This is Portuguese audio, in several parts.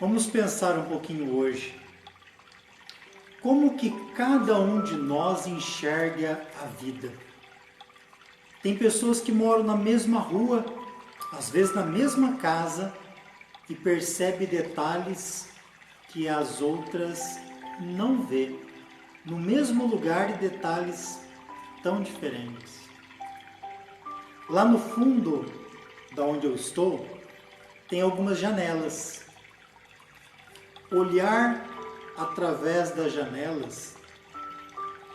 Vamos pensar um pouquinho hoje. Como que cada um de nós enxerga a vida? Tem pessoas que moram na mesma rua, às vezes na mesma casa, e percebe detalhes que as outras não vê. No mesmo lugar e detalhes tão diferentes. Lá no fundo, da onde eu estou, tem algumas janelas. Olhar através das janelas,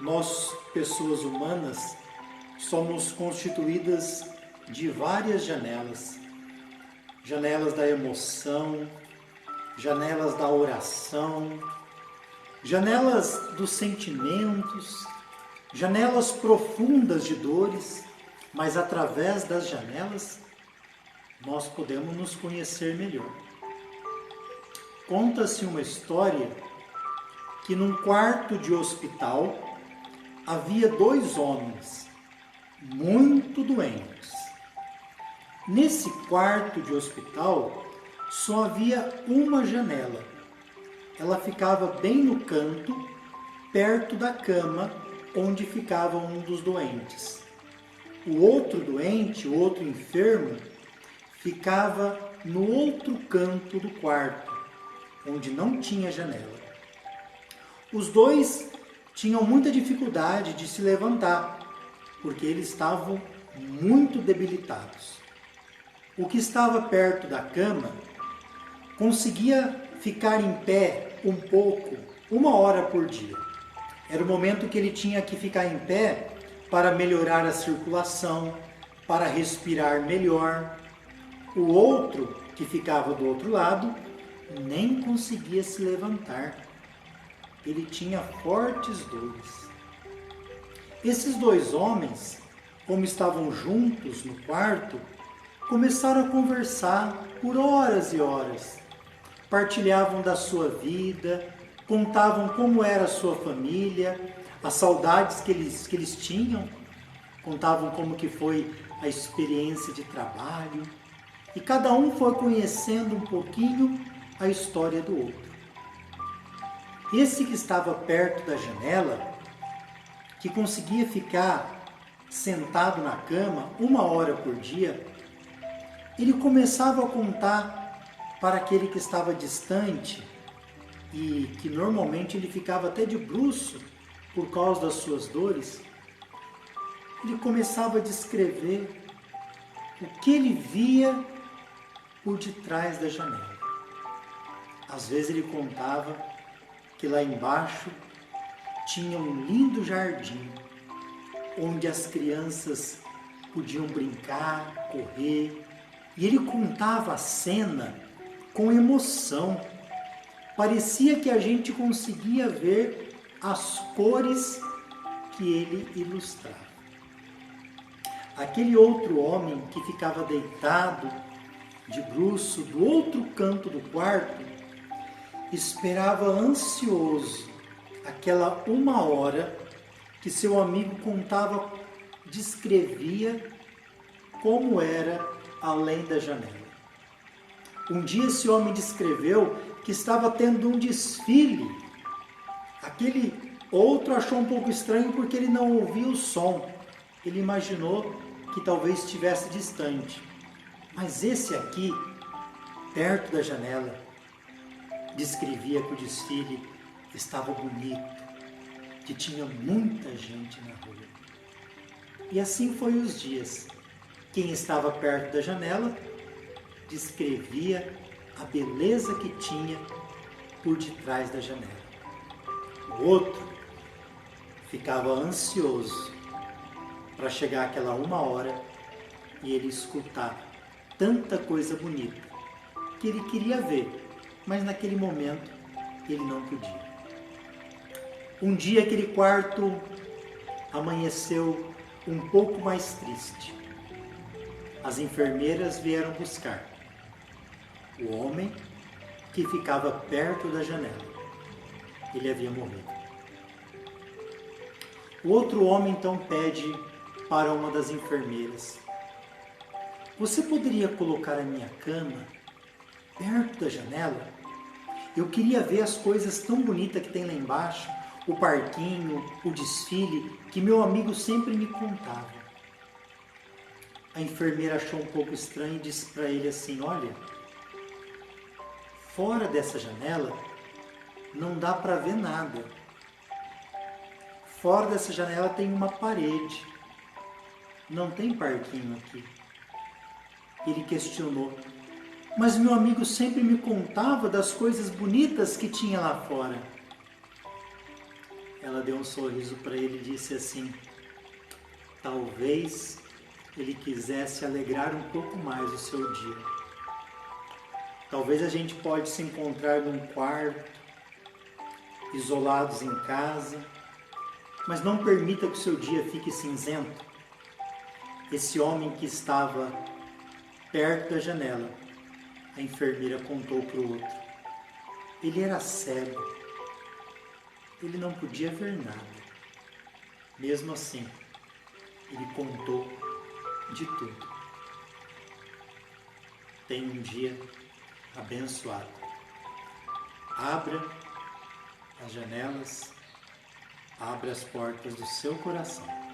nós, pessoas humanas, somos constituídas de várias janelas. Janelas da emoção, janelas da oração, janelas dos sentimentos, janelas profundas de dores, mas através das janelas nós podemos nos conhecer melhor. Conta-se uma história que num quarto de hospital havia dois homens muito doentes. Nesse quarto de hospital só havia uma janela. Ela ficava bem no canto, perto da cama onde ficava um dos doentes. O outro doente, o outro enfermo, ficava no outro canto do quarto, onde não tinha janela. Os dois tinham muita dificuldade de se levantar, porque eles estavam muito debilitados. O que estava perto da cama conseguia ficar em pé um pouco, 1 hora por dia. Era o momento que ele tinha que ficar em pé para melhorar a circulação, para respirar melhor. O outro, que ficava do outro lado, nem conseguia se levantar. Ele tinha fortes dores. Esses dois homens, como estavam juntos no quarto, começaram a conversar por horas e horas. Partilhavam da sua vida, contavam como era a sua família, as saudades que eles tinham, contavam como que foi a experiência de trabalho, e cada um foi conhecendo um pouquinho a história do outro. Esse que estava perto da janela, que conseguia ficar sentado na cama 1 hora por dia, ele começava a contar para aquele que estava distante e que normalmente ele ficava até de bruço por causa das suas dores. Ele começava a descrever o que ele via por detrás da janela. Às vezes ele contava que lá embaixo tinha um lindo jardim, onde as crianças podiam brincar, correr, e ele contava a cena com emoção. Parecia que a gente conseguia ver as cores que ele ilustrava. Aquele outro homem que ficava deitado de bruço do outro canto do quarto esperava ansioso aquela 1 hora que seu amigo contava, descrevia como era além da janela. Um dia esse homem descreveu que estava tendo um desfile. Aquele outro achou um pouco estranho porque ele não ouvia o som. Ele imaginou que talvez estivesse distante. Mas esse aqui, perto da janela, descrevia que o desfile estava bonito, que tinha muita gente na rua. E assim foi os dias. Quem estava perto da janela descrevia a beleza que tinha por detrás da janela. O outro ficava ansioso para chegar aquela 1 hora e ele escutar tanta coisa bonita que ele queria ver, mas naquele momento ele não podia. Um dia aquele quarto amanheceu um pouco mais triste. As enfermeiras vieram buscar o homem que ficava perto da janela. Ele havia morrido. O outro homem então pede para uma das enfermeiras: você poderia colocar a minha cama perto da janela? Eu queria ver as coisas tão bonitas que tem lá embaixo, o parquinho, o desfile, que meu amigo sempre me contava. A enfermeira achou um pouco estranho e disse para ele assim: olha, fora dessa janela não dá para ver nada. Fora dessa janela tem uma parede. Não tem parquinho aqui. Ele questionou: mas meu amigo sempre me contava das coisas bonitas que tinha lá fora. Ela deu um sorriso para ele e disse assim: talvez ele quisesse alegrar um pouco mais o seu dia. Talvez a gente pode se encontrar num quarto, isolados em casa, mas não permita que o seu dia fique cinzento. Esse homem que estava perto da janela, a enfermeira contou para o outro, ele era cego, ele não podia ver nada. Mesmo assim, ele contou de tudo. Tenha um dia abençoado. Abra as janelas, abra as portas do seu coração.